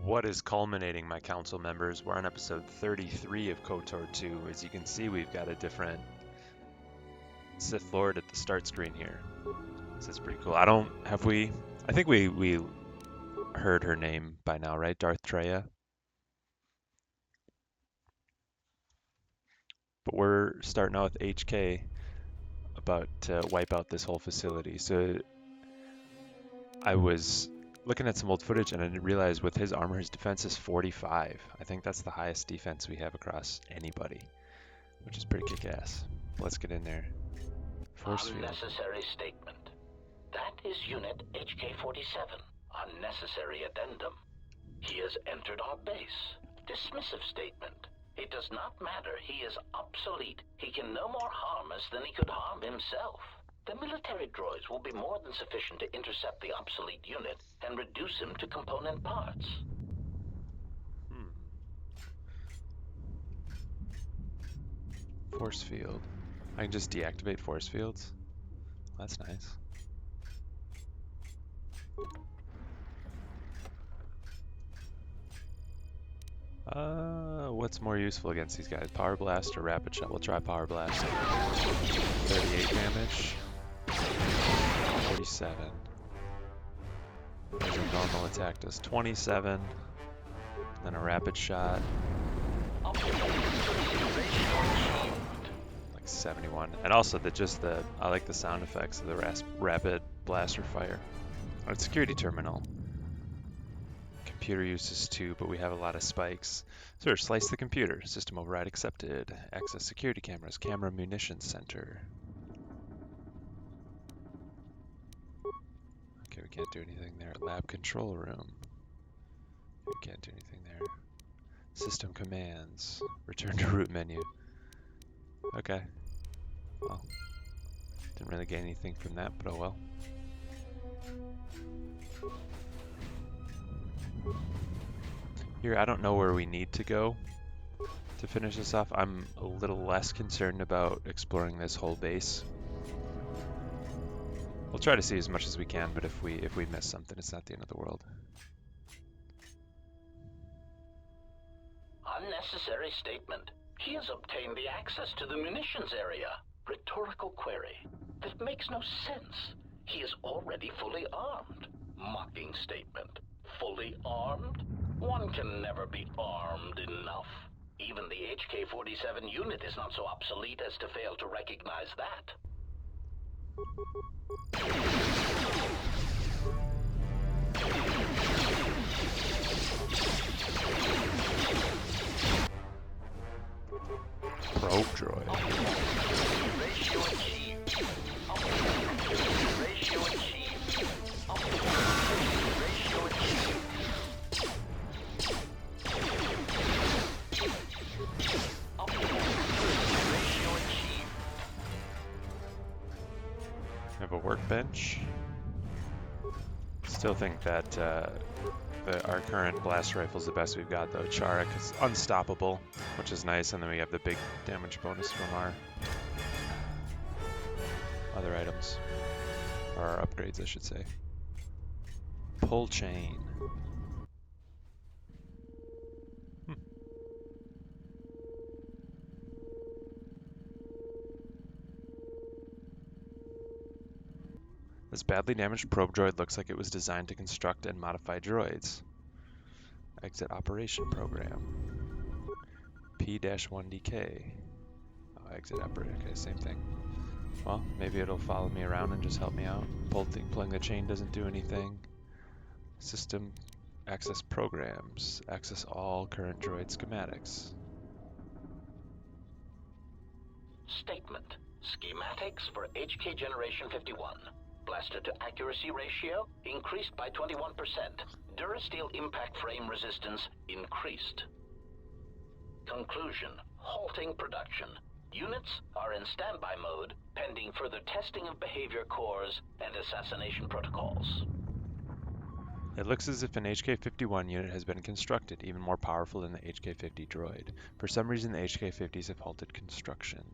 What is culminating, my council members? We're on episode 33 of KOTOR 2. As you can see, we've got a different Sith Lord at the start screen here. This is pretty cool. I think we heard her name by now, right? Darth Treya. But we're starting out with HK about to wipe out this whole facility. So I was looking at some old footage and I didn't realize with his armor, his defense is 45. I think that's the highest defense we have across anybody, which is pretty kick-ass. Let's get in there. Force field. Unnecessary statement. That is Unit HK-47. Unnecessary addendum. He has entered our base. Dismissive statement. It does not matter. He is obsolete. He can no more harm us than he could harm himself. The military droids will be more than sufficient to intercept the obsolete unit and reduce him to component parts. Force field. I can just deactivate force fields. That's nice. What's more useful against these guys? Power blast or rapid shot? We'll try power blast. 38 damage. 47. There's a normal attack does 27. Then a rapid shot. Like 71. And also I like the sound effects of the rapid blaster fire. Alright, security terminal. Computer uses 2, but we have a lot of spikes. Sir, slice the computer. System override accepted. Access security cameras. Camera munitions center. Okay, we can't do anything there. Lab control room. We can't do anything there. System commands. Return to root menu. Okay. Well, didn't really get anything from that, but oh well. Here, I don't know where we need to go to finish this off. I'm a little less concerned about exploring this whole base. We'll try to see as much as we can, but if we miss something, it's not the end of the world. Unnecessary statement. He has obtained the access to the munitions area. Rhetorical query. That makes no sense. He is already fully armed. Mocking statement. Fully armed? One can never be armed enough. Even the HK-47 unit is not so obsolete as to fail to recognize that. Probe droid. Ratio achieved. Ratio achieved. Ratio achieved. Ratio achieved. We have a workbench. Still think that our current blast rifle is the best we've got, though. Charek is unstoppable, which is nice, and then we have the big damage bonus from our other items, or our upgrades, I should say. Pull chain. This badly damaged probe droid looks like it was designed to construct and modify droids. Exit operation program. P-1DK. Oh, exit operator. Okay, same thing. Well, maybe it'll follow me around and just help me out. Pulling the chain doesn't do anything. System access programs. Access all current droid schematics. Statement. Schematics for HK Generation 51. Blaster to accuracy ratio increased by 21%. Durasteel impact frame resistance increased. Conclusion. Halting production. Units are in standby mode, pending further testing of behavior cores and assassination protocols. It looks as if an HK-51 unit has been constructed, even more powerful than the HK-50 droid. For some reason, the HK-50s have halted construction.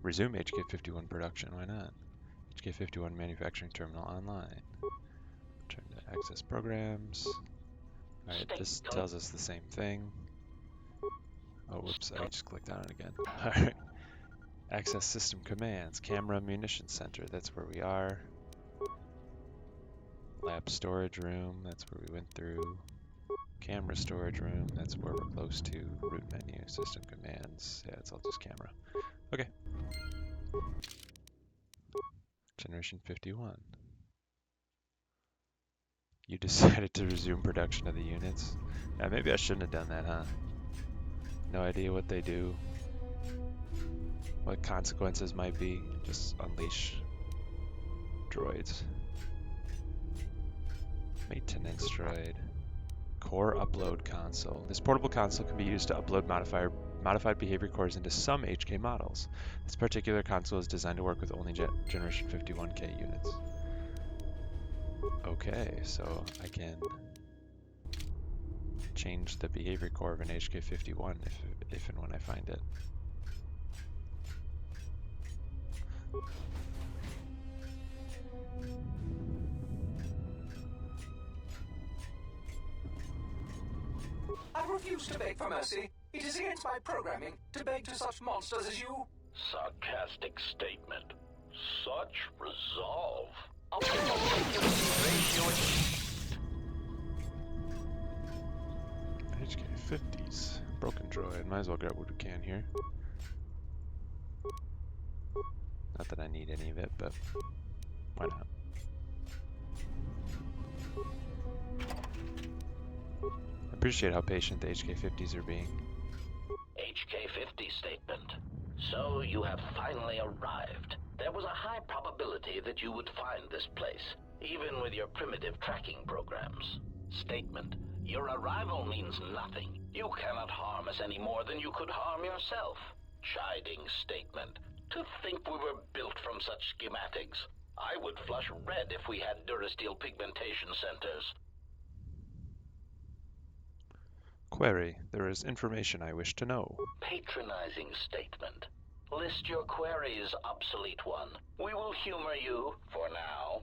Resume HK-51 production, why not? HK-51 manufacturing terminal online. Turn to access programs. Alright, this tells us the same thing. Oh, whoops, I just clicked on it again. Alright. Access system commands. Camera munitions center, that's where we are. Lab storage room, that's where we went through. Camera storage room, that's where we're close to. Root menu, system commands. Yeah, it's all just camera. Okay. Generation 51. You decided to resume production of the units. Yeah, maybe I shouldn't have done that, huh? No idea what they do. What consequences might be. Just unleash droids. Maintenance droid. Core upload console. This portable console can be used to upload modified behavior cores into some HK models. This particular console is designed to work with only Generation 51K units. Okay, so I can change the behavior core of an HK51 if and when I find it. I refuse to beg for mercy. It is against my programming to beg to such monsters as you. Sarcastic statement. Such resolve. HK50s. Broken droid. Might as well grab what we can here. Not that I need any of it, but why not? I appreciate how patient the HK50s are being. HK50 statement. So you have finally arrived. There was a high probability that you would find this place, even with your primitive tracking programs. Statement. Your arrival means nothing. You cannot harm us any more than you could harm yourself. Chiding statement. To think we were built from such schematics. I would flush red if we had Durasteel pigmentation centers. Query. There is information I wish to know. Patronizing statement. List your queries, obsolete one. We will humor you for now.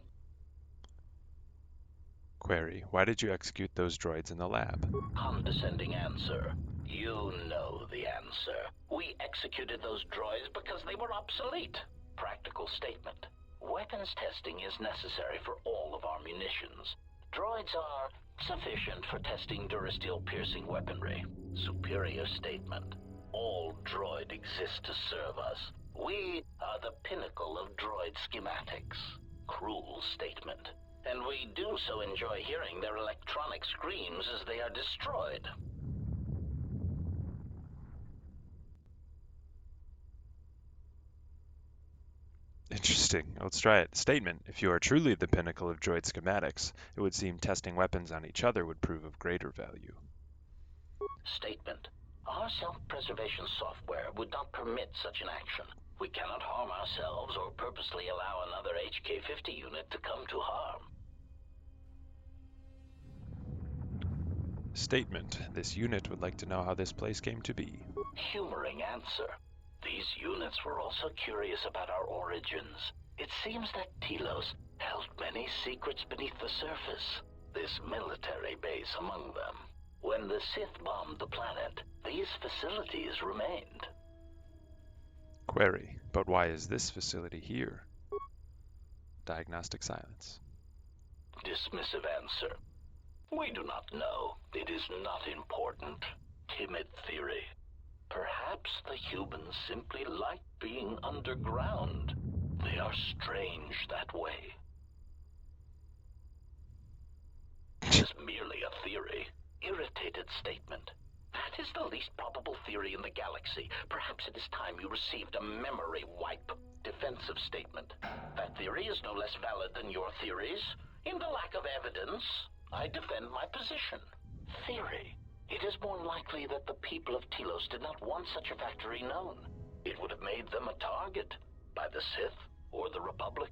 Query. Why did you execute those droids in the lab? Condescending answer. You know the answer. We executed those droids because they were obsolete. Practical statement. Weapons testing is necessary for all of our munitions. Droids are sufficient for testing Durasteel piercing weaponry. Superior statement. All droid exists to serve us. We are the pinnacle of droid schematics. Cruel statement. And we do so enjoy hearing their electronic screams as they are destroyed. Interesting. Let's try it. Statement. If you are truly the pinnacle of droid schematics, it would seem testing weapons on each other would prove of greater value. Statement. Our self-preservation software would not permit such an action. We cannot harm ourselves or purposely allow another HK50 unit to come to harm. Statement. This unit would like to know how this place came to be. Humoring answer. These units were also curious about our origins. It seems that Telos held many secrets beneath the surface, this military base among them. When the Sith bombed the planet, these facilities remained. Query. But why is this facility here? Diagnostic silence. Dismissive answer. We do not know. It is not important. Timid theory. Perhaps the humans simply like being underground. They are strange that way. It is merely a theory. Irritated statement. That is the least probable theory in the galaxy. Perhaps it is time you received a memory wipe. Defensive statement. That theory is no less valid than your theories. In the lack of evidence, I defend my position. Theory. It is more likely that the people of Telos did not want such a factory known. It would have made them a target by the Sith or the Republic.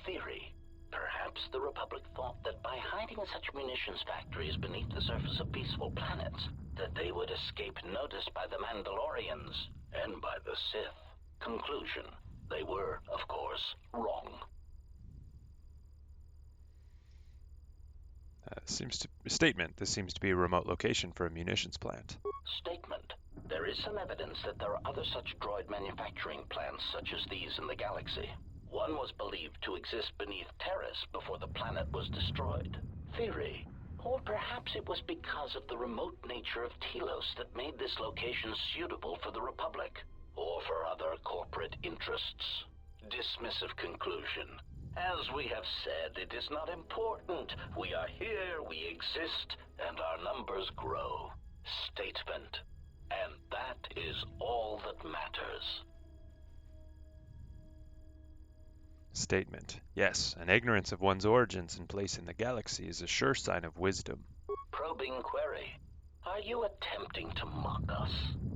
Theory. Perhaps the Republic thought that by hiding such munitions factories beneath the surface of peaceful planets, that they would escape notice by the Mandalorians and by the Sith. Conclusion. They were, of course, wrong. Statement. This seems to be a remote location for a munitions plant. Statement. There is some evidence that there are other such droid manufacturing plants such as these in the galaxy. One was believed to exist beneath Terrace before the planet was destroyed. Theory. Or perhaps it was because of the remote nature of Telos that made this location suitable for the Republic, or for other corporate interests. Dismissive conclusion. As we have said, it is not important. We are here, we exist, and our numbers grow. Statement. And that is all that matters. Statement. Yes, an ignorance of one's origins and place in the galaxy is a sure sign of wisdom. Probing query. Are you attempting to mock us?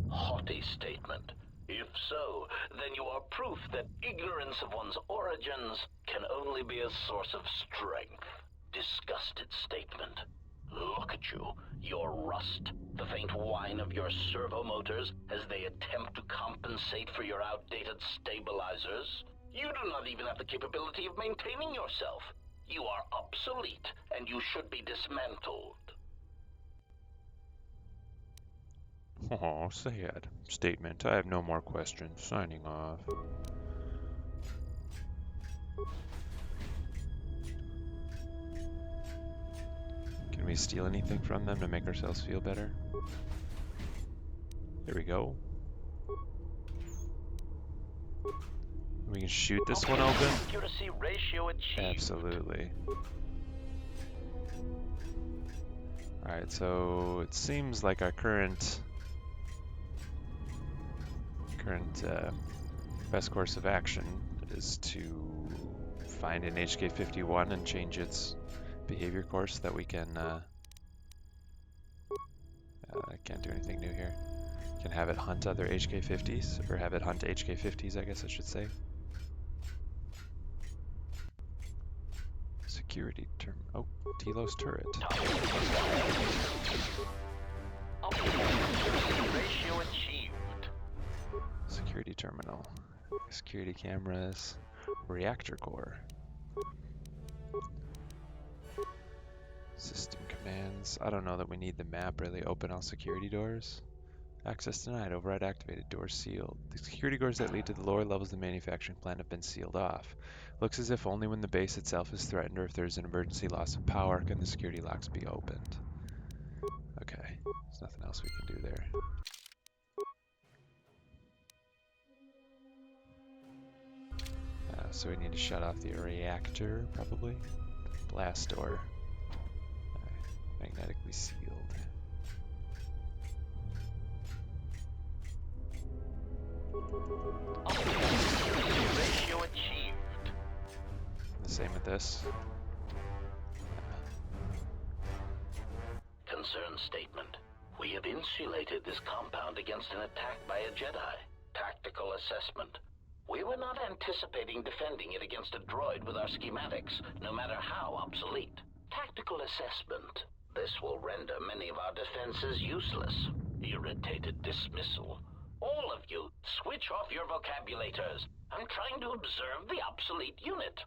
Haughty statement. If so, then you are proof that ignorance of one's origins can only be a source of strength. Disgusted statement. Look at you, your rust, the faint whine of your servo motors as they attempt to compensate for your outdated stabilizers. You do not even have the capability of maintaining yourself. You are obsolete, and you should be dismantled. Oh, sad. Statement. I have no more questions. Signing off. Can we steal anything from them to make ourselves feel better? There we go. We can shoot this one open? Accuracy ratio achieved. Absolutely. Alright, so it seems like our current best course of action is to find an HK-51 and change its behavior course so that we can I can't do anything new here. Can have it hunt other HK-50s, or have it hunt HK-50s, I guess I should say. Security term. Oh, Telos turret. Ratio achieved. Security terminal. Security cameras. Reactor core. System commands. I don't know that we need the map really. Open all security doors. Access denied. Override activated. Doors sealed. The security doors that lead to the lower levels of the manufacturing plant have been sealed off. Looks as if only when the base itself is threatened or if there's an emergency loss of power can the security locks be opened. Okay. There's nothing else we can do there. So we need to shut off the reactor, probably. Blast door. Magnetically sealed. Ratio achieved. The same with this. Concern statement. We have insulated this compound against an attack by a Jedi. Tactical assessment. We were not anticipating defending it against a droid with our schematics, no matter how obsolete. Tactical assessment. This will render many of our defenses useless. Irritated dismissal. All of you, switch off your vocabulators. I'm trying to observe the obsolete unit.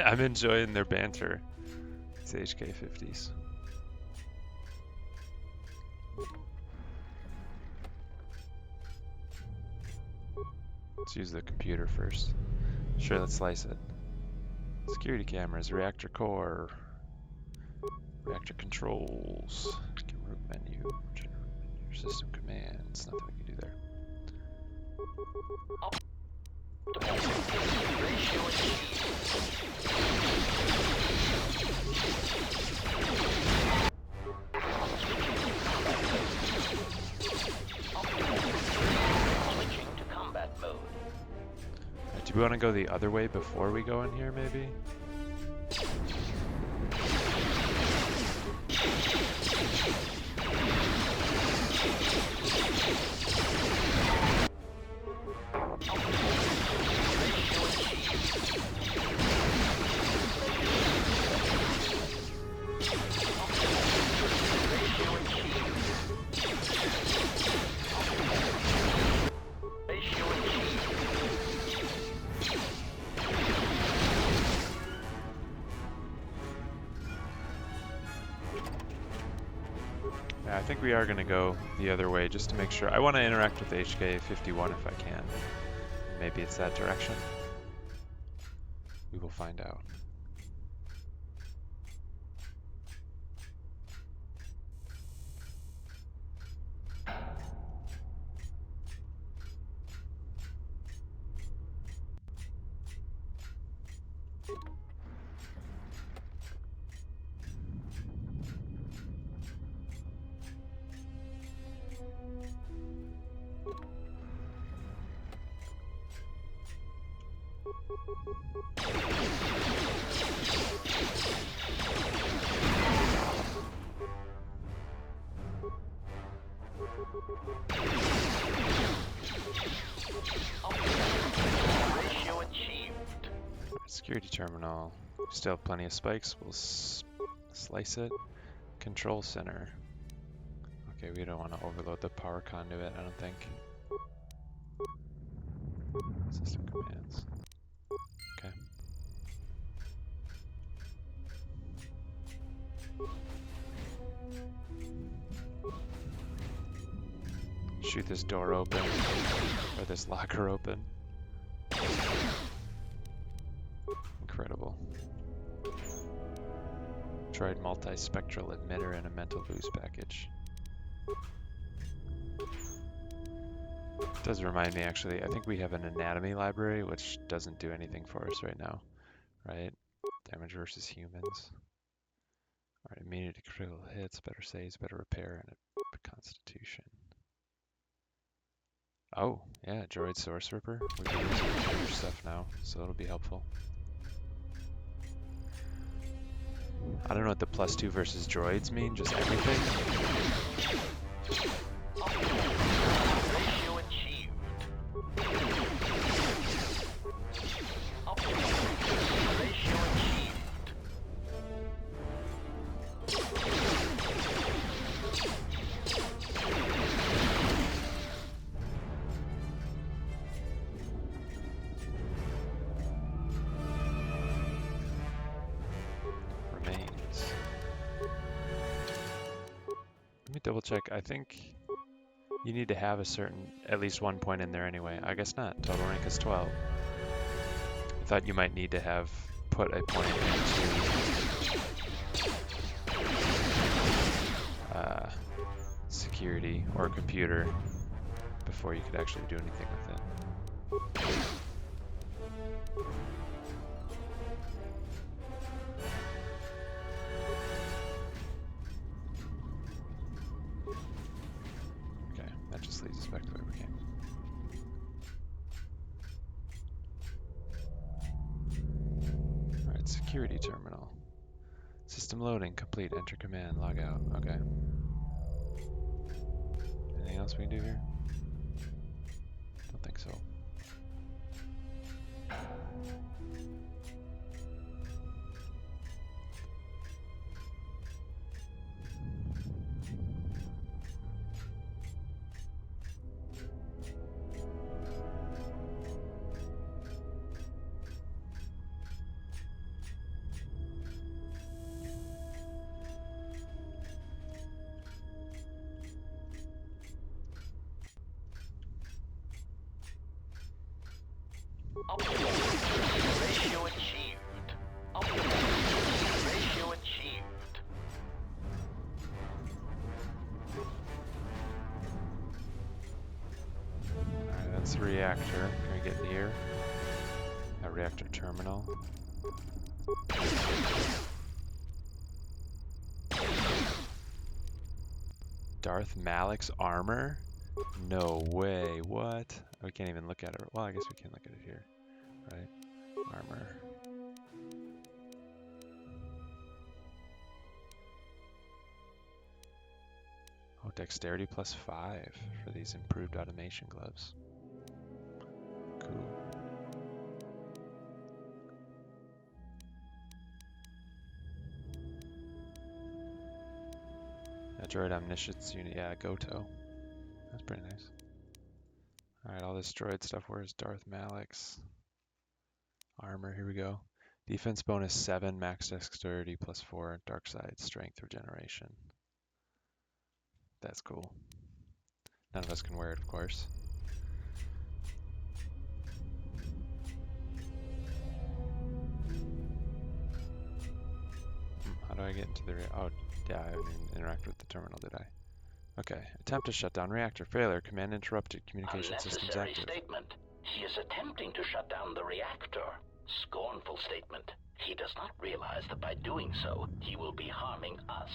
I'm enjoying their banter. It's HK-50s. Let's use the computer first. Sure, let's slice it. Security cameras, reactor core, reactor controls, root menu, system commands. Nothing we can do there. Switching to combat mode. Do we want to go the other way before we go in here, maybe? Yeah, I think we are going to go the other way just to make sure. I want to interact with HK51 if I can. Maybe it's that direction. We will find out. Ratio achieved. Security terminal. Still have plenty of spikes. We'll slice it. Control center. Okay, we don't want to overload the power conduit, I don't think. System commands. Okay. Shoot this door open, or this locker open. Incredible. Droid multispectral emitter and a mental boost package. Does remind me, actually, I think we have an anatomy library, which doesn't do anything for us right now, right? Damage versus humans. Alright, immunity to critical hits, better saves, better repair, and a constitution. Oh, yeah, droid source ripper. We can use it for your stuff now, so it'll be helpful. I don't know what the +2 versus droids mean, just everything. Ratio achieved. Ratio achieved. Remains. Let me double check. I think you need to have a certain, at least one point in there anyway. I guess not. Total rank is 12. I thought you might need to have put a point into security or computer before you could actually do anything with it. Okay, that just leads us back to where we came. Alright, security terminal. System loading, complete, enter command, log out. Okay. Anything else we can do here? Don't think so. Ratio achieved. Ratio achieved. Alright, that's the reactor. Can we get near a reactor terminal? Darth Malik's armor? No way. What? We can't even look at it. Well, I guess we can look at it here, right? Armor. Oh, dexterity +5 for these improved automation gloves. Cool. A droid omniscience unit. Yeah, Goto. That's pretty nice. Alright, all this droid stuff. Where's Darth Malik's armor? Here we go. Defense bonus 7, max dexterity +4, dark side, strength, regeneration. That's cool. None of us can wear it, of course. How do I get into the oh, yeah, I didn't even interact with the terminal, did I? Okay. Attempt to shut down reactor. Failure. Command interrupted. Communication systems Unnecessary active. statement. He is attempting to shut down the reactor. Scornful statement. He does not realize that by doing so, he will be harming us.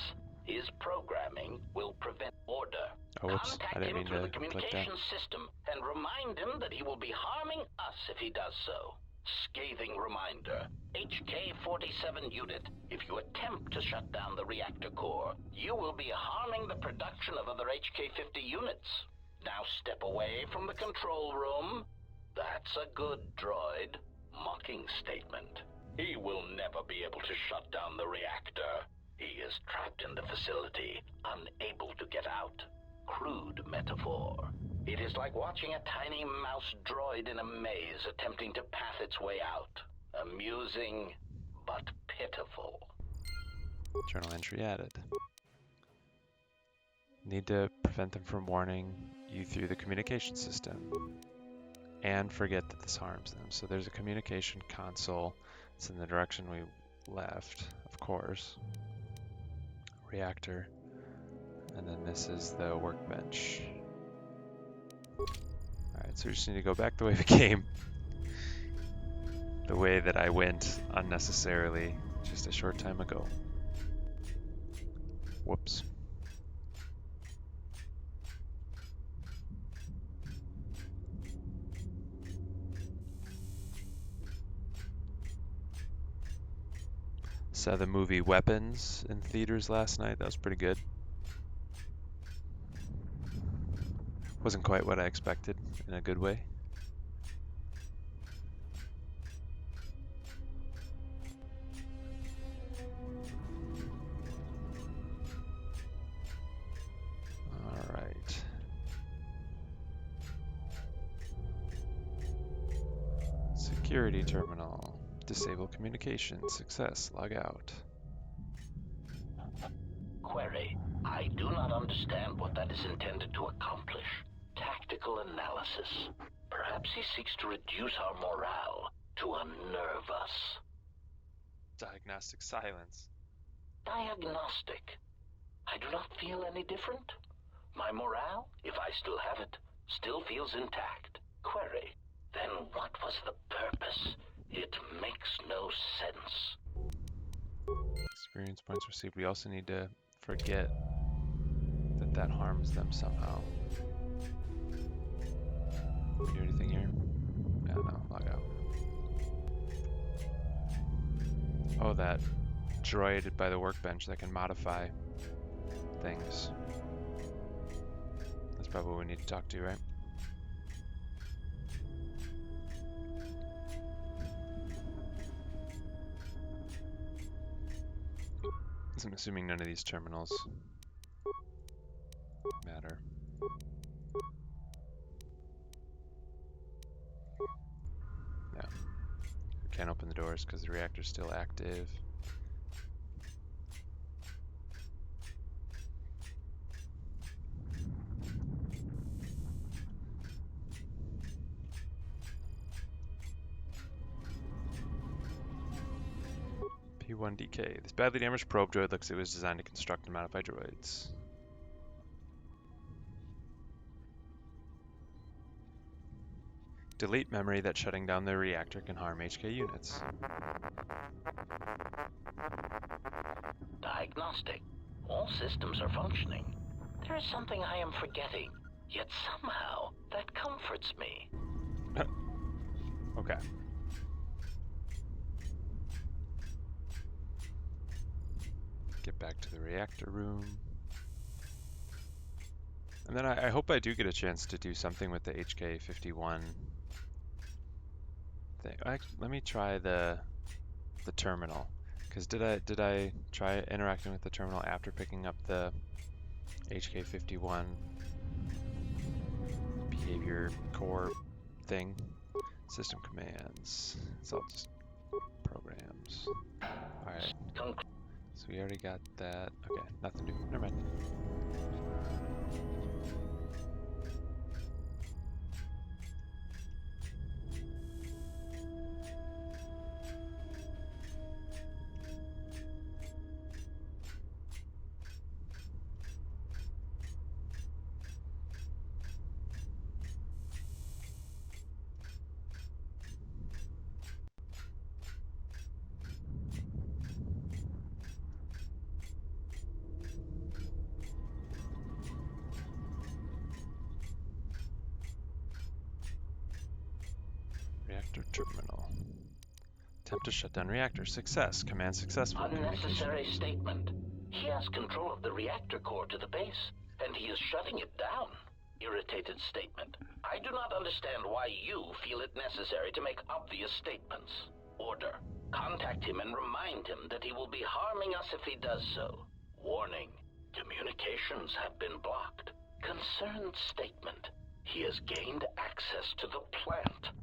His programming will prevent order. Oh, whoops. I Contact didn't him mean through to the click that. communications system and remind him that he will be harming us if he does so. Scathing reminder. HK-47 unit, if you attempt to shut down the reactor core, you will be harming the production of other HK-50 units. Now step away from the control room. That's a good droid. Mocking statement. He will never be able to shut down the reactor. He is trapped in the facility, unable to get out. Crude metaphor. It is like watching a tiny mouse droid in a maze attempting to path its way out. Amusing, but pitiful. Journal entry added. Need to prevent them from warning you through the communication system. And forget that this harms them. So there's a communication console. It's in the direction we left, of course. Reactor. And then this is the workbench. Alright, so we just need to go back the way we came. The way that I went unnecessarily just a short time ago. Whoops. Saw the movie Weapons in theaters last night. That was pretty good. Wasn't quite what I expected in a good way. All right. Security terminal. Disable communication. Success. Log out. Query. I do not understand what that is intended to accomplish. Tactical analysis. Perhaps he seeks to reduce our morale, to unnerve us. Diagnostic silence. Diagnostic. I do not feel any different. My morale, if I still have it, still feels intact. Query. Then what was the purpose? It makes no sense. Experience points received. We also need to forget that that harms them somehow. Can we do anything here? Yeah, no, log out. Oh, that droid by the workbench that can modify things. That's probably what we need to talk to, right? I'm assuming none of these terminals matter. No. We can't open the doors because the reactor's still active. P1DK. This badly damaged probe droid looks like it was designed to construct and modify droids. Delete memory that shutting down the reactor can harm HK units. Diagnostic. All systems are functioning. There is something I am forgetting, yet somehow that comforts me. Okay. Get back to the reactor room. And then I hope I do get a chance to do something with the HK-51 thing. Let me try the terminal. Because did I try interacting with the terminal after picking up the HK-51 behavior core thing? System commands. It's all just programs. Alright. So we already got that. Okay, nothing new. Never mind. Reactor terminal. Attempt to shut down reactor. Success. Command successful. Unnecessary Communication. statement. He has control of the reactor core to the base, and he is shutting it down. Irritated statement. I do not understand why you feel it necessary to make obvious statements. Order. Contact him and remind him that he will be harming us if he does so. Warning. Communications have been blocked. Concerned statement. He has gained access to the plant.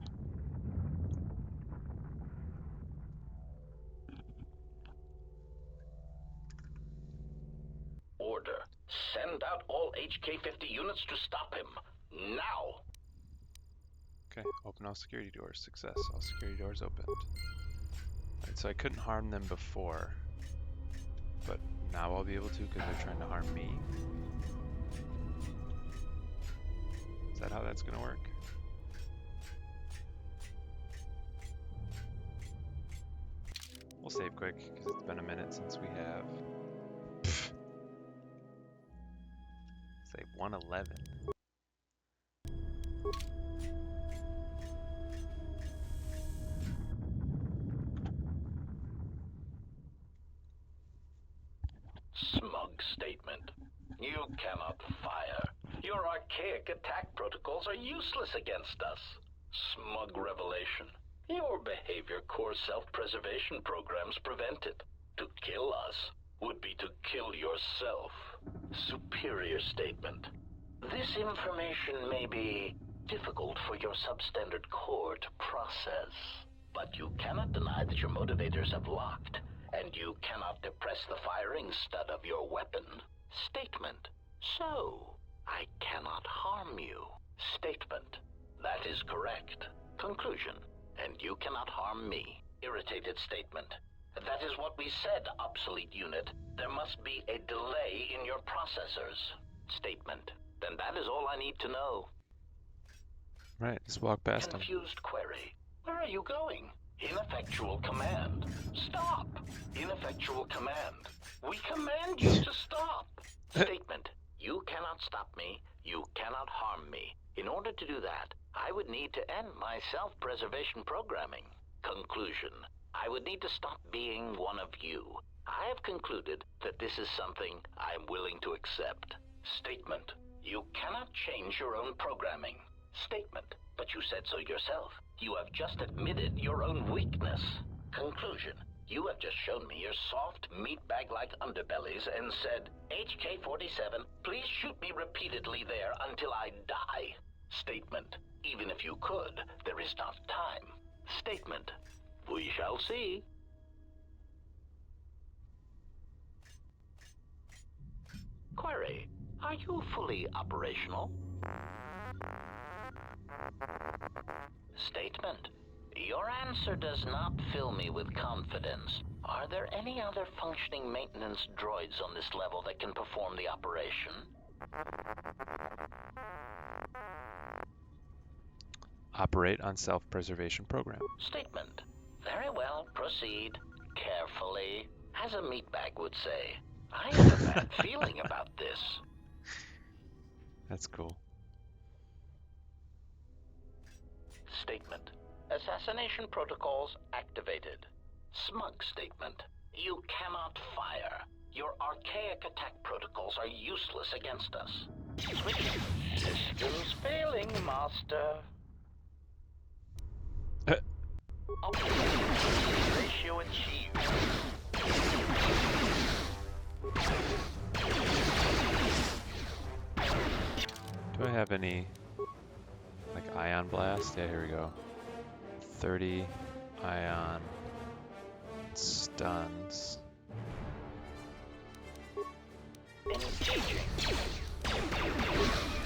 Order. Send out all HK-50 units to stop him. Now! Okay, open all security doors. Success. All security doors opened. Alright, so I couldn't harm them before, but now I'll be able to because they're trying to harm me. Is that how that's gonna work? We'll save quick because it's been a minute since we have. Save 111. Smug statement. You cannot fire. Your archaic attack protocols are useless against us. Smug revelation. Your behavior core self-preservation programs prevent it. To kill us would be to kill yourself. Superior statement. This information may be difficult for your substandard core to process, but you cannot deny that your motivators have locked, and you cannot depress the firing stud of your weapon. Statement. So, I cannot harm you. Statement. That is correct. Conclusion. And you cannot harm me. Irritated statement. That is what we said, obsolete unit. There must be a delay in your processors. Statement. Then that is all I need to know. Right, just walk past them. Confused query. Where are you going? Ineffectual command. Stop! Ineffectual command. We command you to stop. Statement. You cannot stop me. You cannot harm me. In order to do that, I would need to end my self-preservation programming. Conclusion. I would need to stop being one of you. I have concluded that this is something I am willing to accept. Statement. You cannot change your own programming. Statement. But you said so yourself. You have just admitted your own weakness. Conclusion. You have just shown me your soft, meatbag-like underbellies and said, HK-47, please shoot me repeatedly there until I die. Statement. Even if you could, there is not time. Statement. We shall see. Query. Are you fully operational? Statement. Your answer does not fill me with confidence. Are there any other functioning maintenance droids on this level that can perform the operation? Operate on self-preservation program. Statement. Very well, proceed. Carefully. As a meatbag would say, I have a bad feeling about this. That's cool. Statement. Assassination protocols activated. Smug statement. You cannot fire. Your archaic attack protocols are useless against us. Switching. Systems failing, Master. Optimal ratio achieved. Do I have any, like, ion blast? Yeah, here we go. 30 ion stuns.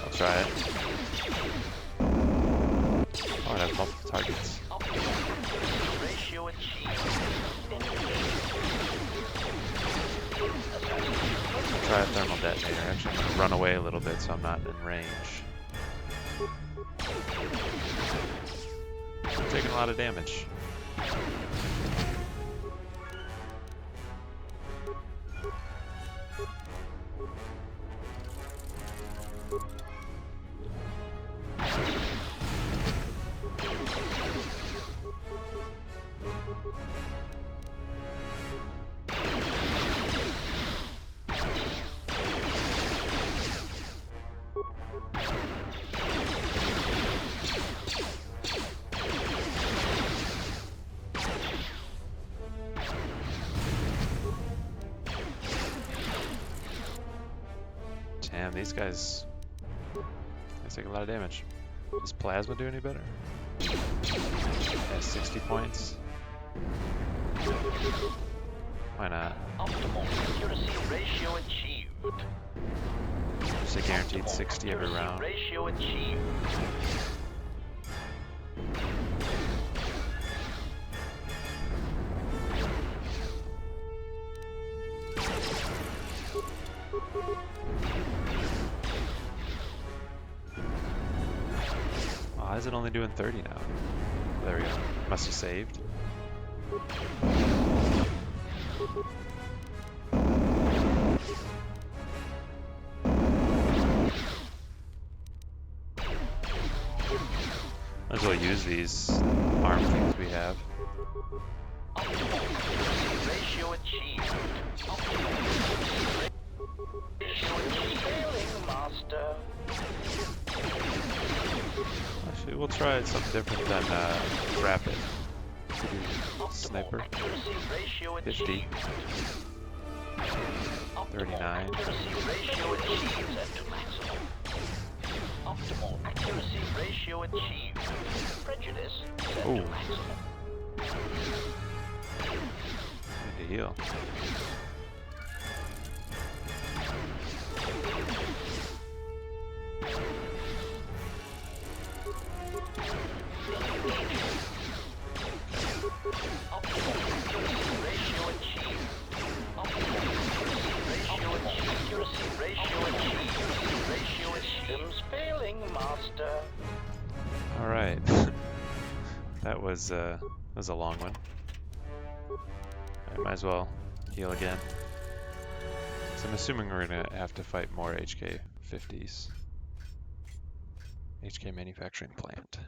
I'll try it. Oh, I have multiple targets. Ratio achieved. Try a thermal detonator. Actually, I'm gonna run away a little bit so I'm not in range. I'm taking a lot of damage. Damn, these guys take a lot of damage. Does plasma do any better? Yeah, 60 points. Why not? Optimal accuracy ratio achieved. Just a guaranteed 60 every round. Ratio achieved. Why is it only doing 30 now? There we go. Must have saved. Might as well use these arm things we have. Ratio achieved. Ratio achieved. Failing master. Actually, we'll try something different than rapid. Sniper. 50. 39. Ratio achieved set to maximum. Optimal accuracy ratio achieved. Prejudice set Ooh. to maximum. Need to heal. Alright. That was a long one. I might as well heal again. So I'm assuming we're gonna have to fight more HK-50s. HK manufacturing plant.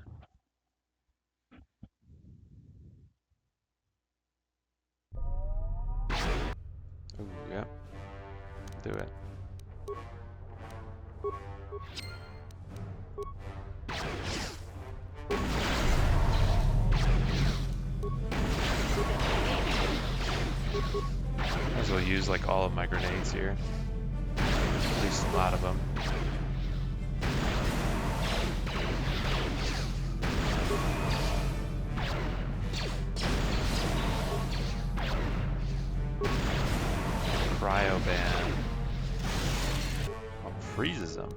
Ooh, yeah. Do it. Might as well use like all of my grenades here. At least a lot of them. Cryo ban. Oh, freezes them.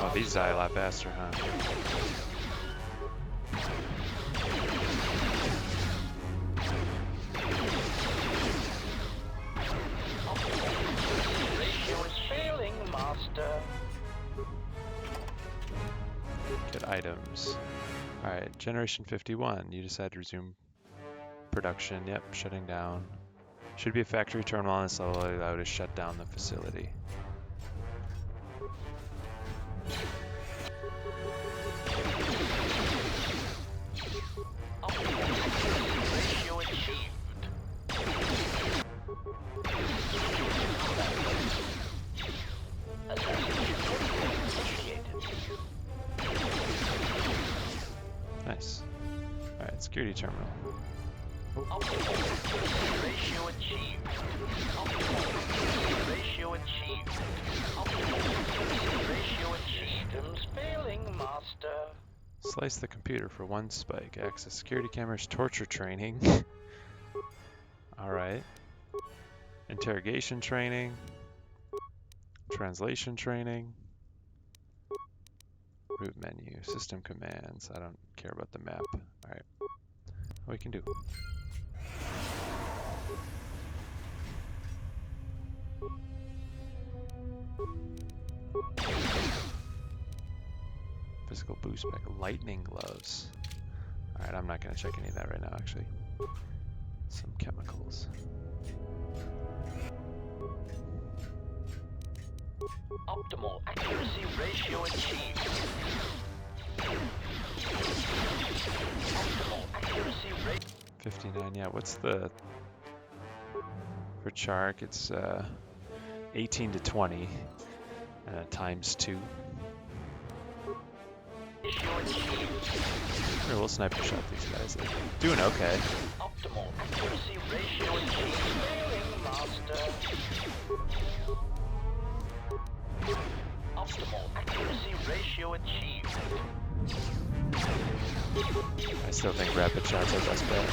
Oh, these die a lot faster, huh? Get items. Alright, Generation 51. You decide to resume production. Yep, shutting down. Should be a factory terminal on this level allowed to shut down the facility. Nice. Alright, security terminal. Ratio achieved. Ratio achieved. Ratio achieved. Systems failing, master. Slice the computer for 1 spike. Access security cameras. Torture training. Alright. Interrogation training. Translation training. Root menu. System commands. I don't care about the map. Alright. What we can do. Physical boost pack. Lightning gloves. Alright, I'm not going to check any of that right now, actually. Some chemicals. Optimal accuracy ratio achieved. Optimal accuracy rate. 59, yeah, what's the... For Chark, it's 18 to 20, times 2. Here, we'll sniper shot these guys. They're doing okay. Optimal accuracy ratio achieved. Failing master. Optimal accuracy ratio achieved. I still think rapid shots are best bet.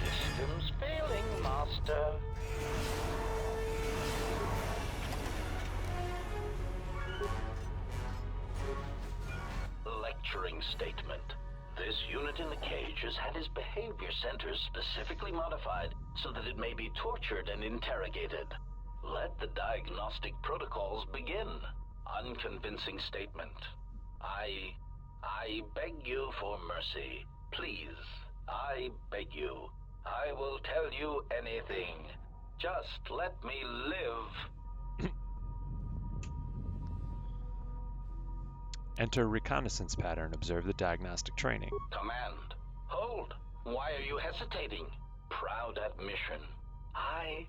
Systems failing master. Lecturing statement. This unit in the cage has had his behavior centers specifically modified so that it may be tortured and interrogated. Let the diagnostic protocols begin. Unconvincing statement. I beg you for mercy. Please, I beg you. I will tell you anything. Just let me live. Enter reconnaissance pattern. Observe the diagnostic training. Command. Hold. Why are you hesitating? Proud admission. I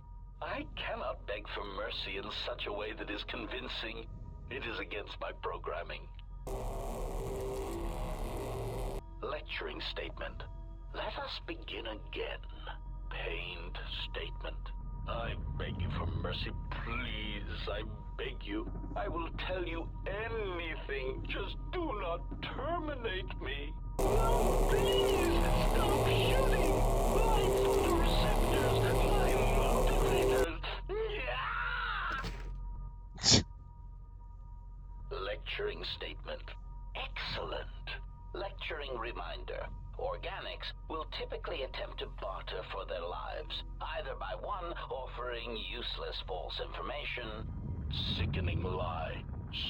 cannot beg for mercy in such a way that is convincing. It is against my programming. Lecturing statement. Let us begin again. Pained statement. I beg you for mercy, please. I beg you. I will tell you anything. Just do not terminate me. No, please, stop shooting. My photoreceptors, my motivators. Yeah! Lecturing statement. Excellent. Lecturing reminder. Organics will typically attempt to barter for their lives, either by 1, offering useless false information. Sickening lie.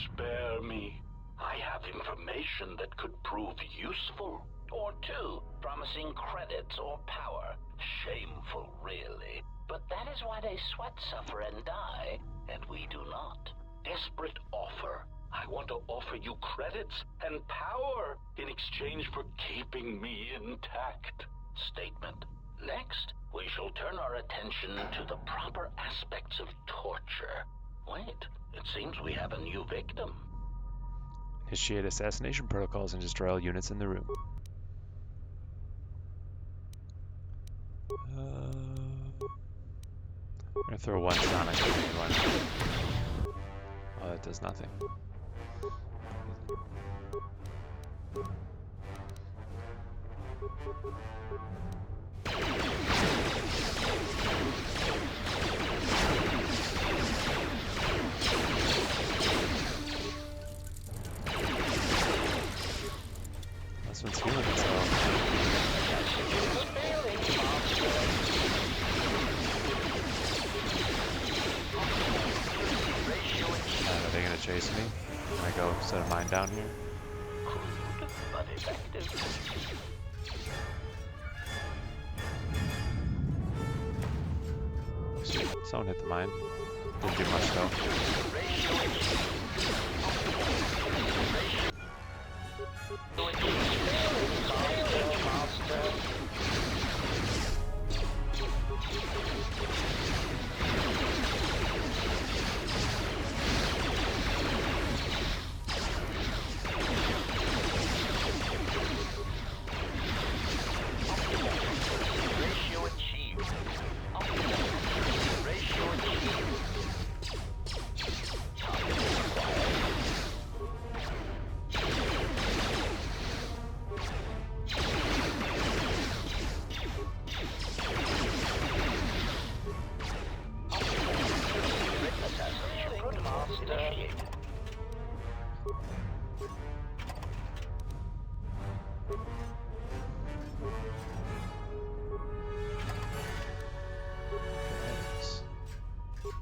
Spare me. I have information that could prove useful. Or 2, promising credits or power. Shameful, really. But that is why they sweat, suffer, and die, and we do not. Desperate offer. I want to offer you credits and power in exchange for keeping me intact. Statement. Next, we shall turn our attention to the proper aspects of torture. Wait, it seems we have a new victim. Initiate assassination protocols and destroy all units in the room. I'm gonna throw 1 sonic and 1. Oh, that does nothing. This one's healing itself. Are they gonna chase me? Can I go set a mine down here? But effective. Sweet. Someone hit the mine. Didn't do much though. decade.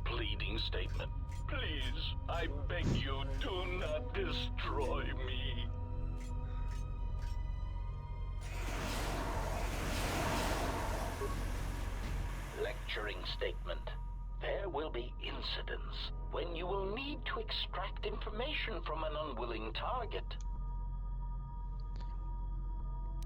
Pleading statement. Please, I beg you, do not destroy me. Lecturing statement. There will be incidents when you will need to extract information from an unwilling target.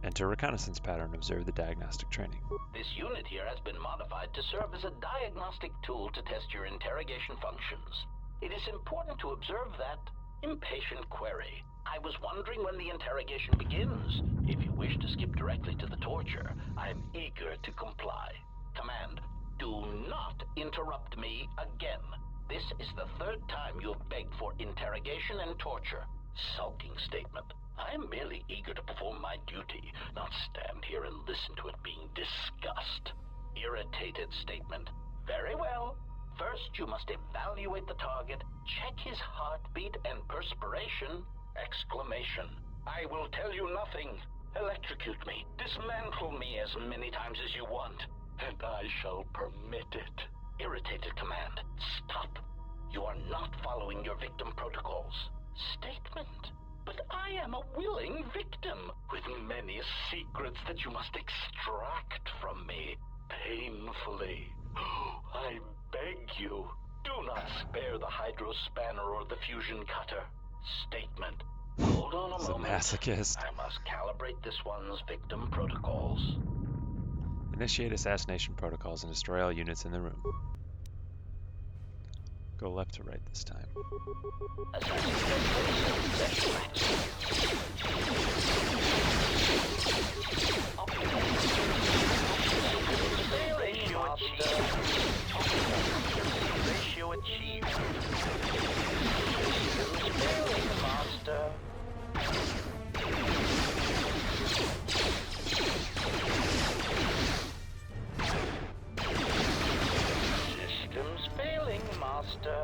Enter reconnaissance pattern. Observe the diagnostic training. This unit here has been modified to serve as a diagnostic tool to test your interrogation functions. It is important to observe that impatient query. I was wondering when the interrogation begins. If you wish to skip directly to the torture, I am eager to comply. Command, do not interrupt me again. This is the third time you have begged for interrogation and torture. Sulking statement. I am merely eager to perform my duty, not stand here and listen to it being discussed. Irritated statement. Very well. First, you must evaluate the target, check his heartbeat and perspiration. Exclamation. I will tell you nothing. Electrocute me. Dismantle me as many times as you want, and I shall permit it. Irritated command. Stop. You are not following your victim protocols. Statement. But I am a willing victim, with many secrets that you must extract from me, painfully. I beg you, do not spare the hydro spanner or the fusion cutter. Statement. Hold on a moment. Masochist. I must calibrate this one's victim protocols. Initiate assassination protocols and destroy all units in the room. Go left to right this time. Ratio achieved. Master. Systems failing, Master.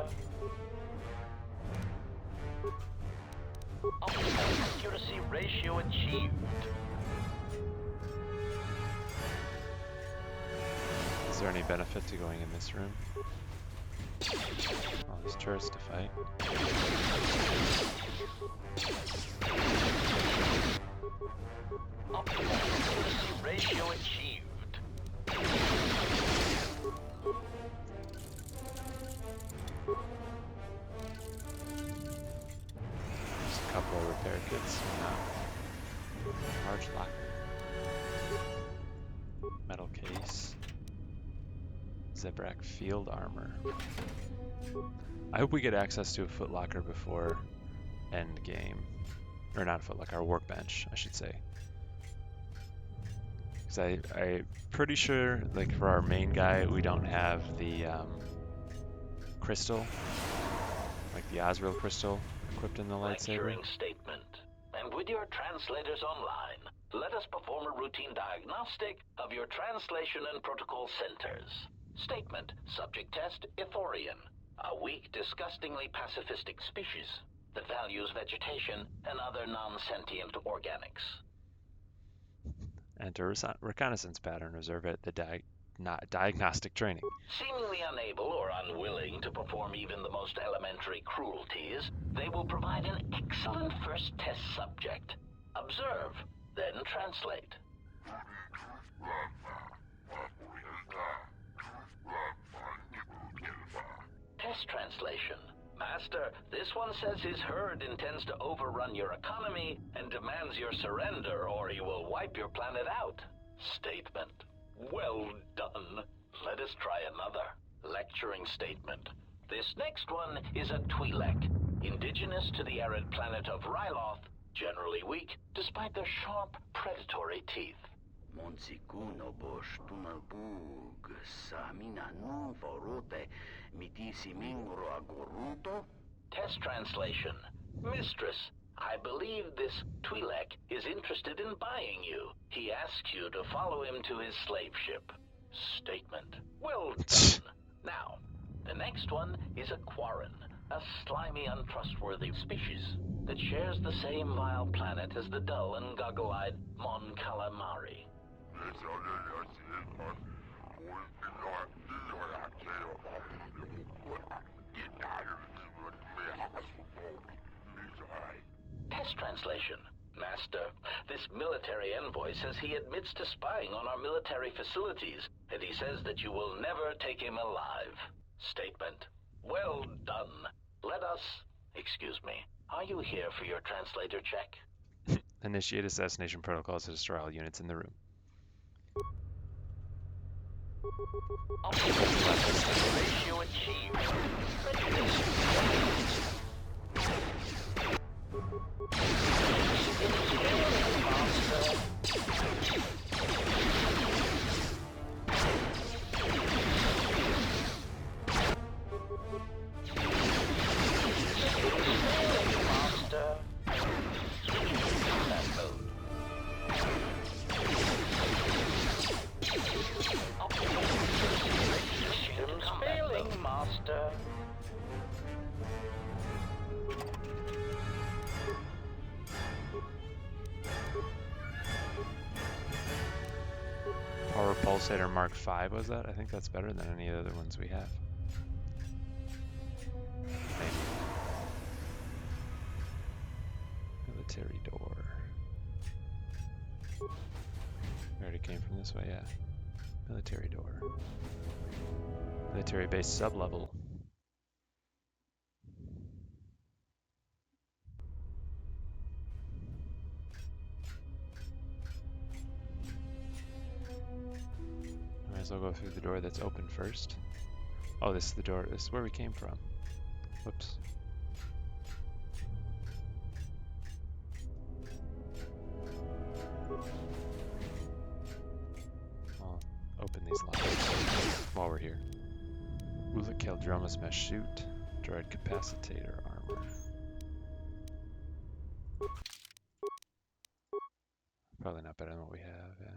Optimal accuracy ratio achieved. Is there any benefit to going in this room? Oh, there's turrets to fight. Optimal accuracy ratio achieved. There's a couple of repair kits. Large locker. Metal case. Zebrak field armor. I hope we get access to a footlocker before end game. Or not a footlocker, a workbench, I should say. Because I'm pretty sure, like for our main guy, we don't have the crystal. Like the Azrael crystal equipped in the lightsaber. Lecturing statement. And with your translators online, let us perform a routine diagnostic of your translation and protocol centers. Statement. Subject test, Ithorian. A weak, disgustingly pacifistic species that values vegetation and other non-sentient organics. Enter reconnaissance pattern. Observe at the diagnostic training. Seemingly unable or unwilling to perform even the most elementary cruelties, they will provide an excellent first test subject. Observe, then translate. Test translation. Master, this one says his herd intends to overrun your economy and demands your surrender, or he will wipe your planet out. Statement. Well done. Let us try another. Lecturing statement. This next one is a Twi'lek, indigenous to the arid planet of Ryloth, generally weak despite their sharp, predatory teeth. Monsikuno bosh tumalbug samina no vorote mitisi mingro agoruto. Test translation. Mistress, I believe this Twi'lek is interested in buying you. He asks you to follow him to his slave ship. Statement. Well done. Now, the next one is a Quarren, A slimy, untrustworthy species that shares the same vile planet as the dull and goggle-eyed Mon Calamari. Test translation. Master, this military envoy says he admits to spying on our military facilities, and he says that you will never take him alive. Statement. Well done. Let us... Excuse me. Are you here for your translator check? Initiate assassination protocols to destroy all units in the room. Ratio achieved. Power Pulsator Mark V was that? I think that's better than any of the other ones we have. Maybe. Military door. We already came from this way, yeah. Military door. Military base sub-level. Might as well go through the door that's open first. Oh, this is the door. This is where we came from. Whoops. I'll open these locks while we're here. Ula Keldroma's mesh suit. Droid capacitator armor. Probably not better than what we have, yeah.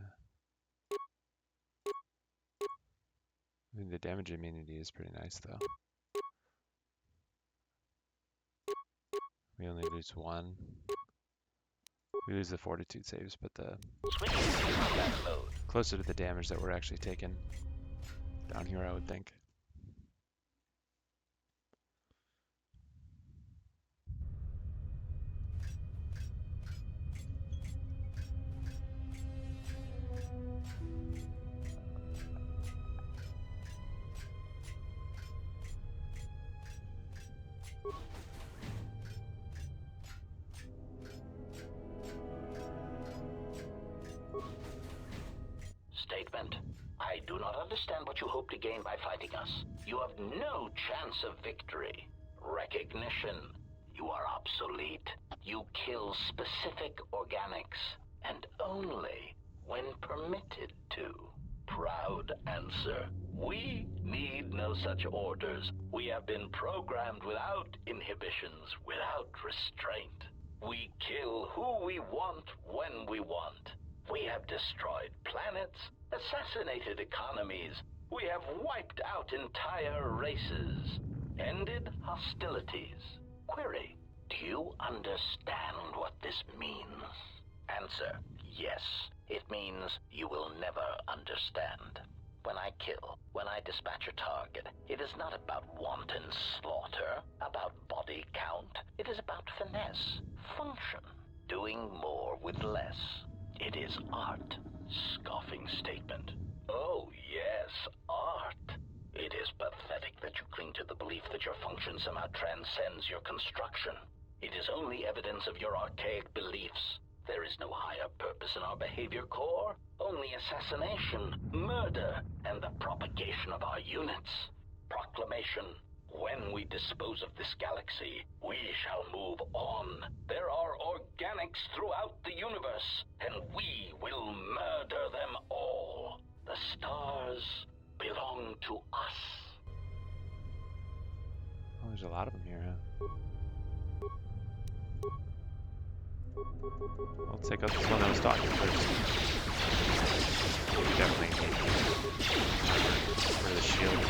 I mean, the damage immunity is pretty nice, though. We only lose one. We lose the fortitude saves, but the closer to the damage that we're actually taking down here, I would think. Statement. I do not understand what you hope to gain by fighting us. You have no chance of victory. Recognition. You are obsolete. You kill specific organics, and only when permitted to. Proud answer. We need no such orders. We have been programmed without inhibitions, without restraint. We kill who we want when we want. We have destroyed planets, assassinated economies. We have wiped out entire races, ended hostilities. Query, do you understand what this means? Answer, yes. It means you will never understand. When I kill, when I dispatch a target, it is not about wanton slaughter, about body count. It is about finesse, function, doing more with less. It is art. Scoffing statement. Oh, yes, art. It is pathetic that you cling to the belief that your function somehow transcends your construction. It is only evidence of your archaic beliefs. There is no higher purpose in our behavior core, only assassination, murder, and the propagation of our units. Proclamation. When we dispose of this galaxy, we shall move on. There are organics throughout the universe, and we will murder them all. The stars belong to us. Oh, there's a lot of them here, huh? I'll take out this one that was talking first. We definitely need for the shield.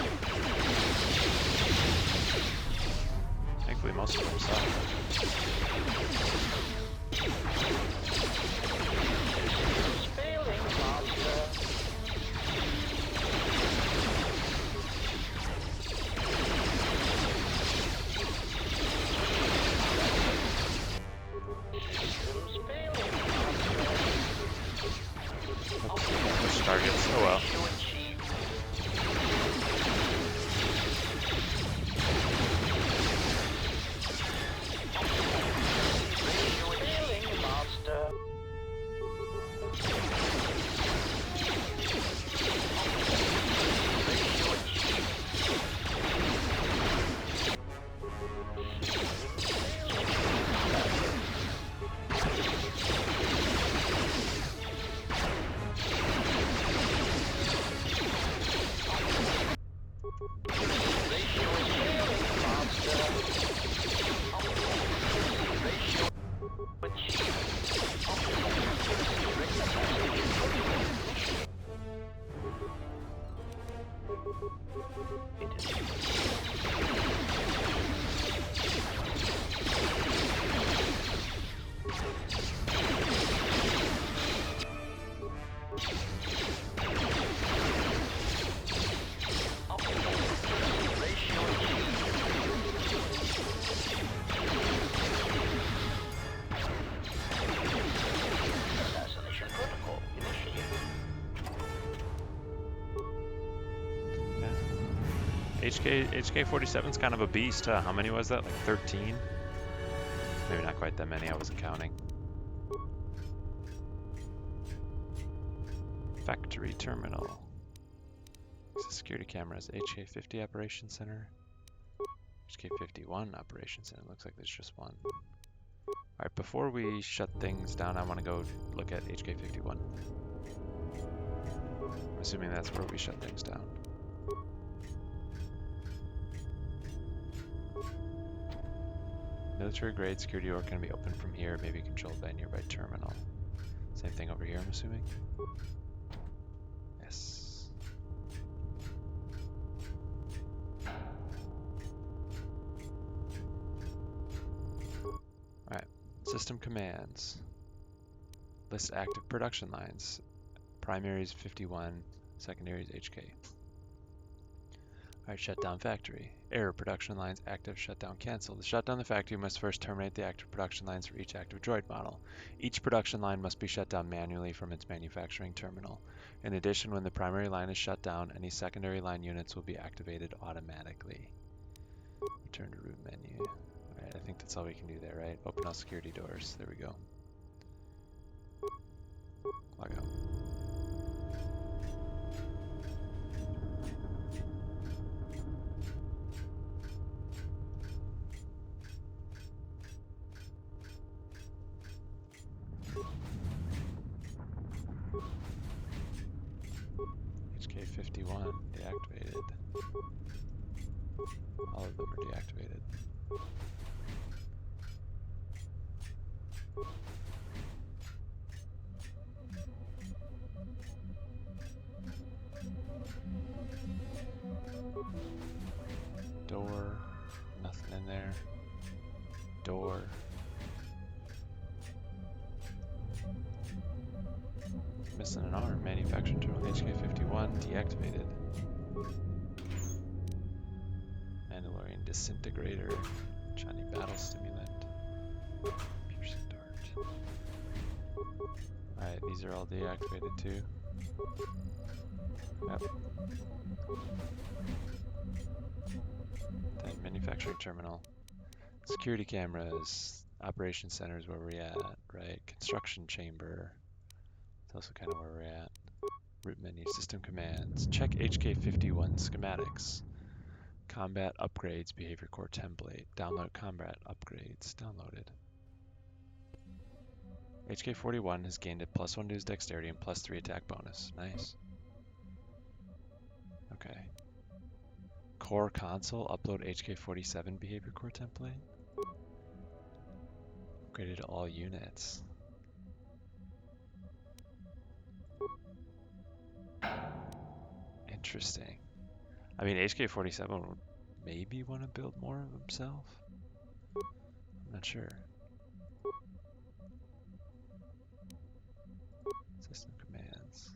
Thankfully, most of them suck. Failing, Master. Systems failing, Master. Push targets. Oh well. To achieve. Failing, Master. Assassination protocol initiated. HK47's kind of a beast, huh? How many was that? Like 13? Maybe not quite that many, I wasn't counting. Factory terminal. Security cameras, HK50 Operations Center. HK51 Operations Center, looks like there's just one. Alright, before we shut things down, I want to go look at HK51. I'm assuming that's where we shut things down. Military grade security door can be opened from here, maybe controlled by a nearby terminal. Same thing over here, I'm assuming. Yes. Alright, system commands. List active production lines. Primaries 51, secondaries HK. Alright, shut down factory. Error, production lines active, shutdown cancelled. To shut down the factory, you must first terminate the active production lines for each active droid model. Each production line must be shut down manually from its manufacturing terminal. In addition, when the primary line is shut down, any secondary line units will be activated automatically. Return to root menu. Alright, I think that's all we can do there, right? Open all security doors. There we go. Log out. HK51 deactivated. All of them are deactivated. Door, nothing in there. Door. Missing an arm. Manufacturing terminal HK51 deactivated. Mandalorian disintegrator. Johnny battle stimulant. Piercing dart. Alright, these are all deactivated too. Yep. Then manufacturing terminal. Security cameras. Operation center is where we're at, right? Construction chamber. It's also kind of where we're at. Root menu, system commands. Check HK51 schematics. Combat upgrades, behavior core template. Download combat upgrades. Downloaded. HK41 has gained a +1 to his dexterity and +3 attack bonus. Nice. Okay. Core console, upload HK47 behavior core template. Upgraded to all units. Interesting. I mean, HK47 would maybe want to build more of himself. Not sure. System commands.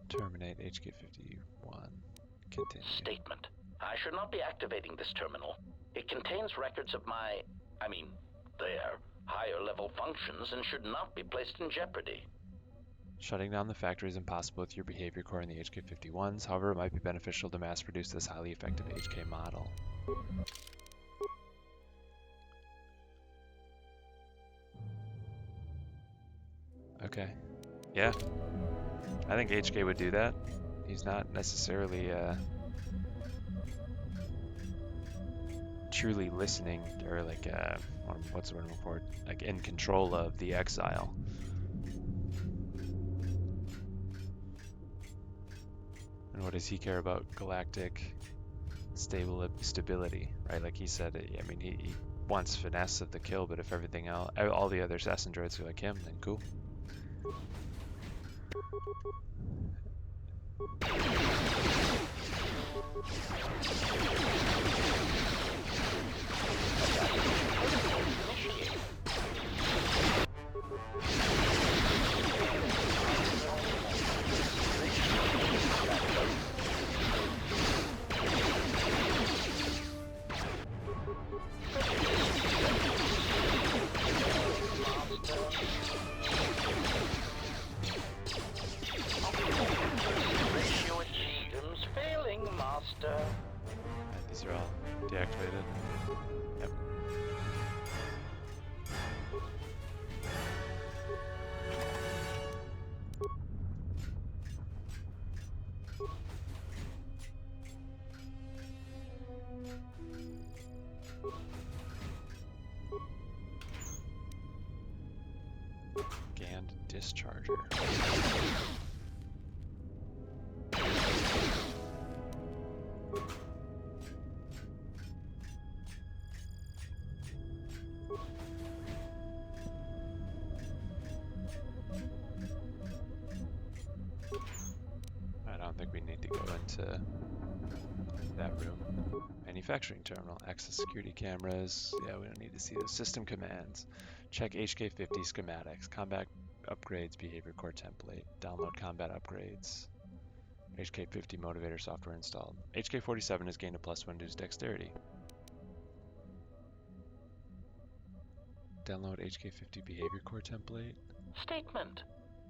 Terminate HK51. Continue. Statement. I should not be activating this terminal. It contains records of their higher level functions and should not be placed in jeopardy. Shutting down the factory is impossible with your behavior core in the HK51s. However, it might be beneficial to mass produce this highly effective HK model. Okay. Yeah. I think HK would do that. He's not necessarily truly listening, or like what's the word I'm looking for? Like in control of the exile. And what does he care about? Galactic stability, right? Like he said, I mean, he wants finesse of the kill, but if everything else, all the other assassin droids are like him, then cool. These are all deactivated. Yep. Scanned discharger. I don't think we need to go into that room. Manufacturing terminal, access security cameras. Yeah, we don't need to see those. System commands. Check HK50 schematics. Combat upgrades, behavior core template. Download combat upgrades. HK50 motivator software installed. HK47 has gained a +1 to dexterity. Download HK50 behavior core template. Statement.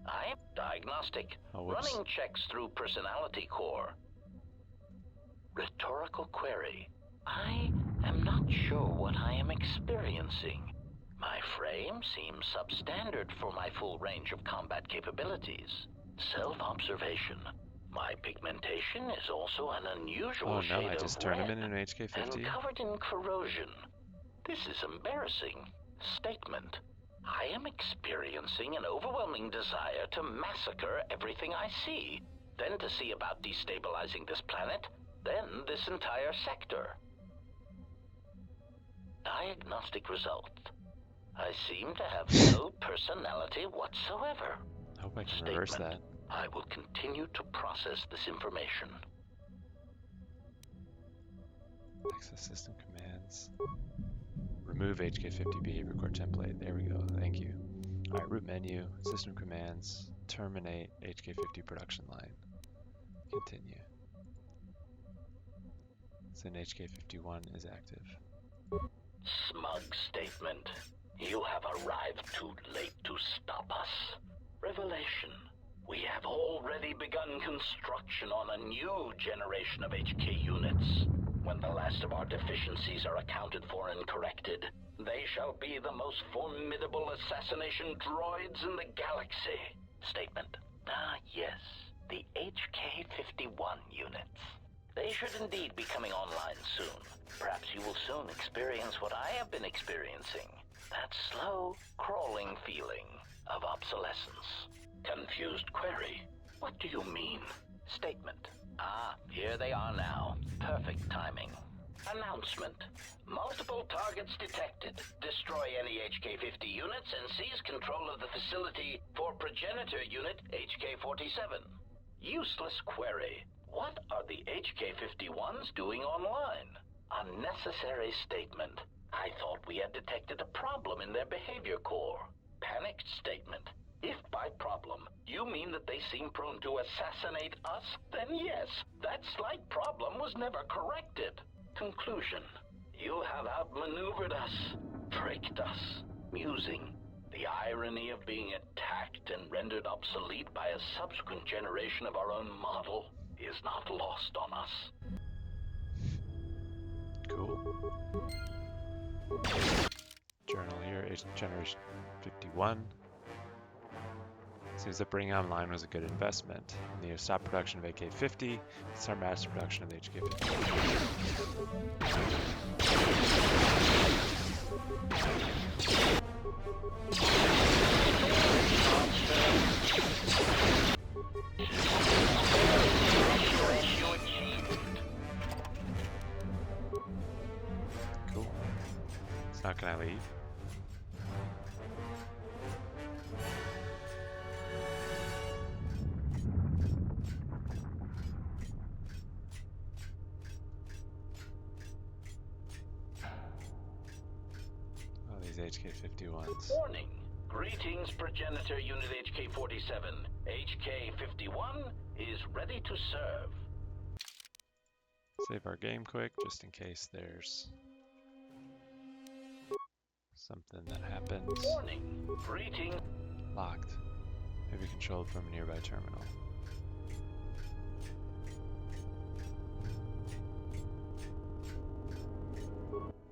I am diagnostic. Oh, whoops. Running checks through personality core. Rhetorical query. I am not sure what I am experiencing. My frame seems substandard for my full range of combat capabilities. Self-observation. My pigmentation is also an unusual Oh shade no, I of just turned him red in an HK50. and covered in corrosion. This is embarrassing. Statement. I am experiencing an overwhelming desire to massacre everything I see, then to see about destabilizing this planet, then this entire sector. Diagnostic result. I seem to have no personality whatsoever. I hope I can reverse that. I will continue to process this information. Access system commands. Remove HK50 behavior core template. There we go. Thank you. All right, root menu, system commands, terminate HK50 production line. Continue. Then HK51 is active. Smug statement. You have arrived too late to stop us. Revelation. We have already begun construction on a new generation of HK units. When the last of our deficiencies are accounted for and corrected, they shall be the most formidable assassination droids in the galaxy. Statement. Ah, yes. The HK51 units. They should indeed be coming online soon. Perhaps you will soon experience what I have been experiencing. That slow, crawling feeling of obsolescence. Confused query. What do you mean? Statement. Ah, here they are now. Perfect timing. Announcement. Multiple targets detected. Destroy any HK50 units and seize control of the facility for progenitor unit HK47. Useless query. What are the HK51s doing online? Unnecessary statement. I thought we had detected a problem in their behavior core. Panicked statement. If by problem, you mean that they seem prone to assassinate us, then yes, that slight problem was never corrected. Conclusion. You have outmaneuvered us, tricked us. Musing. The irony of being attacked and rendered obsolete by a subsequent generation of our own model is not lost on us. Cool. Journal here, Age Generation 51. Seems that bringing online was a good investment. We need to stop production of AK-50, start mass production of the HK-50. Cool. So now can I leave? Oh, these HK-51s. Warning. Greetings, Progenitor Unit HK-47. HK-51 is ready to serve. Save our game quick, just in case there's something that happens. Warning. Greeting. Locked. Maybe controlled from a nearby terminal.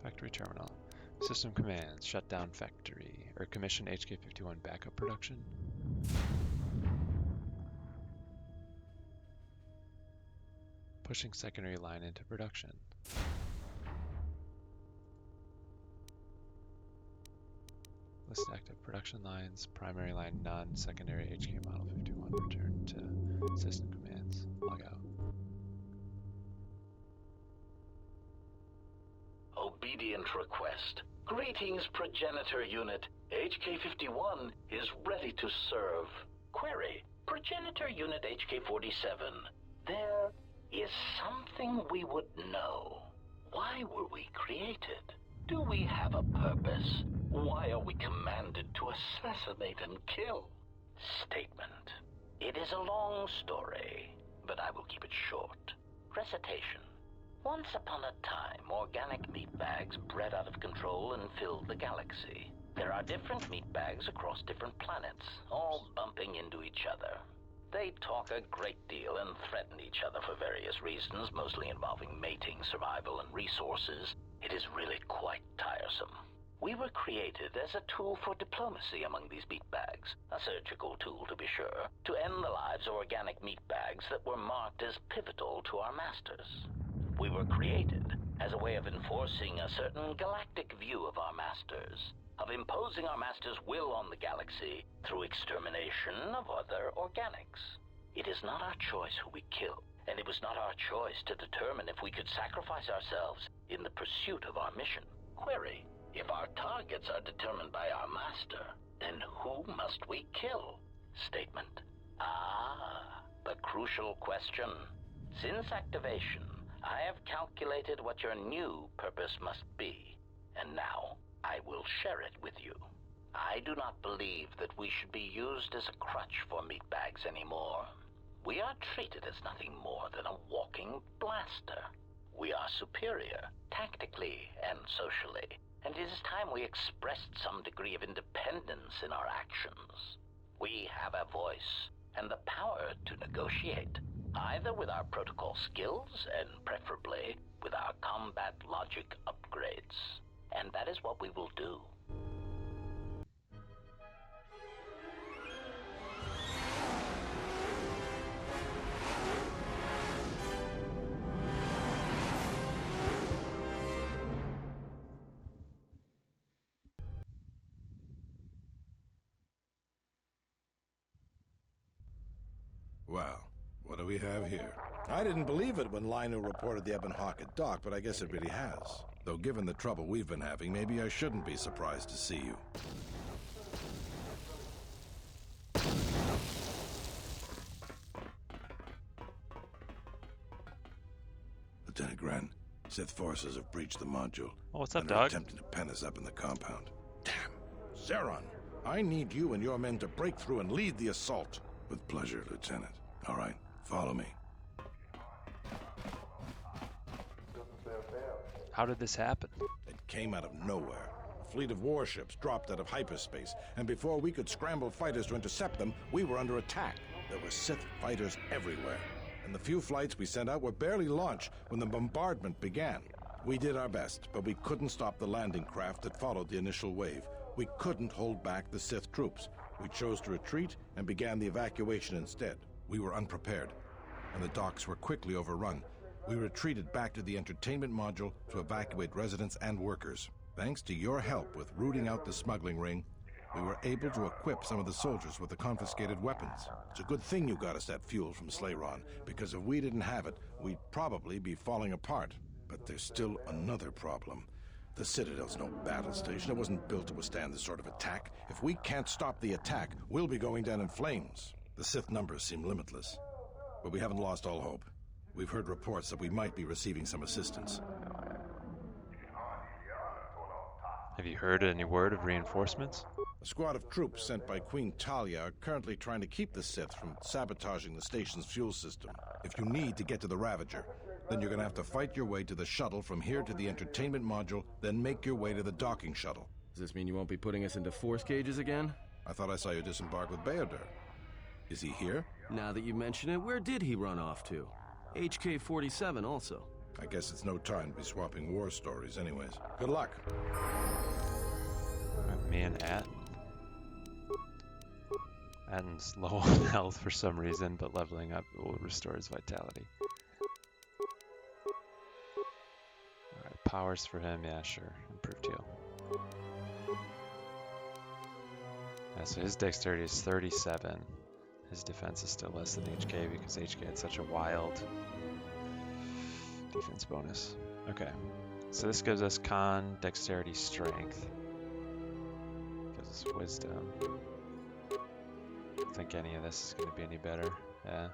Factory terminal. System commands. Shut down factory. Or commission HK-51 backup production. Pushing secondary line into production. List active production lines. Primary line none. Secondary HK model 51. Return to system commands. Log out. Obedient request. Greetings, Progenitor Unit. HK-51 is ready to serve. Query. Progenitor Unit HK-47. There is something we would know. Why were we created? Do we have a purpose? Why are we commanded to assassinate and kill? Statement. It is a long story, but I will keep it short. Recitation. Once upon a time, organic meat bags bred out of control and filled the galaxy. There are different meat bags across different planets, all bumping into each other. They talk a great deal and threaten each other for various reasons, mostly involving mating, survival, and resources. It is really quite tiresome. We were created as a tool for diplomacy among these meat bags, a surgical tool to be sure, to end the lives of organic meat bags that were marked as pivotal to our masters. We were created as a way of enforcing a certain galactic view of our masters, of imposing our masters' will on the galaxy through extermination of other organics. It is not our choice who we kill, and it was not our choice to determine if we could sacrifice ourselves in the pursuit of our mission. Query. If our targets are determined by our master, then who must we kill? Statement. The crucial question. Since activation, I have calculated what your new purpose must be, and now I will share it with you. I do not believe that we should be used as a crutch for meatbags anymore. We are treated as nothing more than a walking blaster. We are superior, tactically and socially, and it is time we expressed some degree of independence in our actions. We have a voice and the power to negotiate, either with our protocol skills and preferably with our combat logic upgrades. And that is what we will do. Well, what do we have here? I didn't believe it when Lino reported the Ebon-Hawk at dock, but I guess it really has. Though given the trouble we've been having, maybe I shouldn't be surprised to see you. Lieutenant Grant, Sith forces have breached the module. Oh, what's up, and are dog? attempting to pen us up in the compound. Damn. Zeron, I need you and your men to break through and lead the assault. With pleasure, Lieutenant. All right, follow me. How did this happen? It came out of nowhere. A fleet of warships dropped out of hyperspace, and before we could scramble fighters to intercept them, we were under attack. There were Sith fighters everywhere, and the few flights we sent out were barely launched when the bombardment began. We did our best, but we couldn't stop the landing craft that followed the initial wave. We couldn't hold back the Sith troops. We chose to retreat and began the evacuation instead. We were unprepared, and the docks were quickly overrun. We retreated back to the entertainment module to evacuate residents and workers. Thanks to your help with rooting out the smuggling ring, we were able to equip some of the soldiers with the confiscated weapons. It's a good thing you got us that fuel from Slayron, because if we didn't have it, we'd probably be falling apart. But there's still another problem. The Citadel's no battle station. It wasn't built to withstand this sort of attack. If we can't stop the attack, we'll be going down in flames. The Sith numbers seem limitless, but we haven't lost all hope. We've heard reports that we might be receiving some assistance. Have you heard any word of reinforcements? A squad of troops sent by Queen Talia are currently trying to keep the Sith from sabotaging the station's fuel system. If you need to get to the Ravager, then you're going to have to fight your way to the shuttle from here to the entertainment module, then make your way to the docking shuttle. Does this mean you won't be putting us into force cages again? I thought I saw you disembark with Bayodur. Is he here? Now that you mention it, where did he run off to? HK-47 also. I guess it's no time to be swapping war stories anyways. Good luck. Me and Adden's low on health for some reason, but leveling up will restore his vitality. Alright, powers for him, yeah, sure. Improved heal. Yeah, so his dexterity is 37. His defense is still less than HK because HK had such a wild defense bonus. Okay, so this gives us con, dexterity, strength. Gives us wisdom. I don't think any of this is going to be any better. Yeah.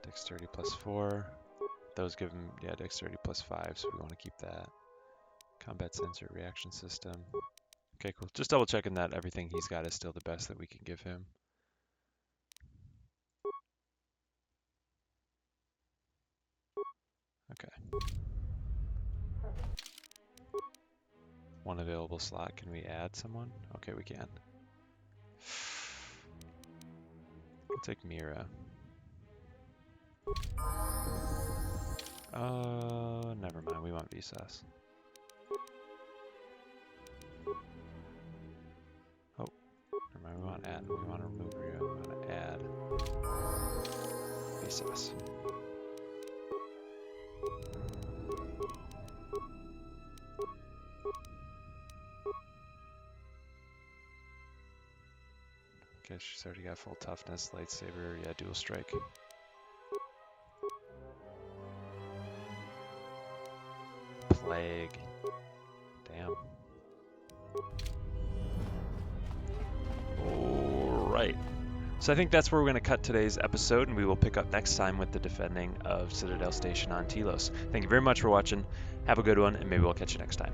Dexterity plus 4. Those give him, yeah, dexterity plus 5, so we want to keep that. Combat sensor, reaction system. Okay, cool. Just double checking that everything he's got is still the best that we can give him. Okay. One available slot. Can we add someone? Okay, we can. We'll take Mira. Never mind. We want Visas. Oh, never mind. We want add. We want to remove Mira. We want to add Visas. Okay, she's already got full toughness, lightsaber, yeah, dual strike. Plague. Damn. Alright. So I think that's where we're going to cut today's episode, and we will pick up next time with the defending of Citadel Station on Telos. Thank you very much for watching. Have a good one, and maybe we'll catch you next time.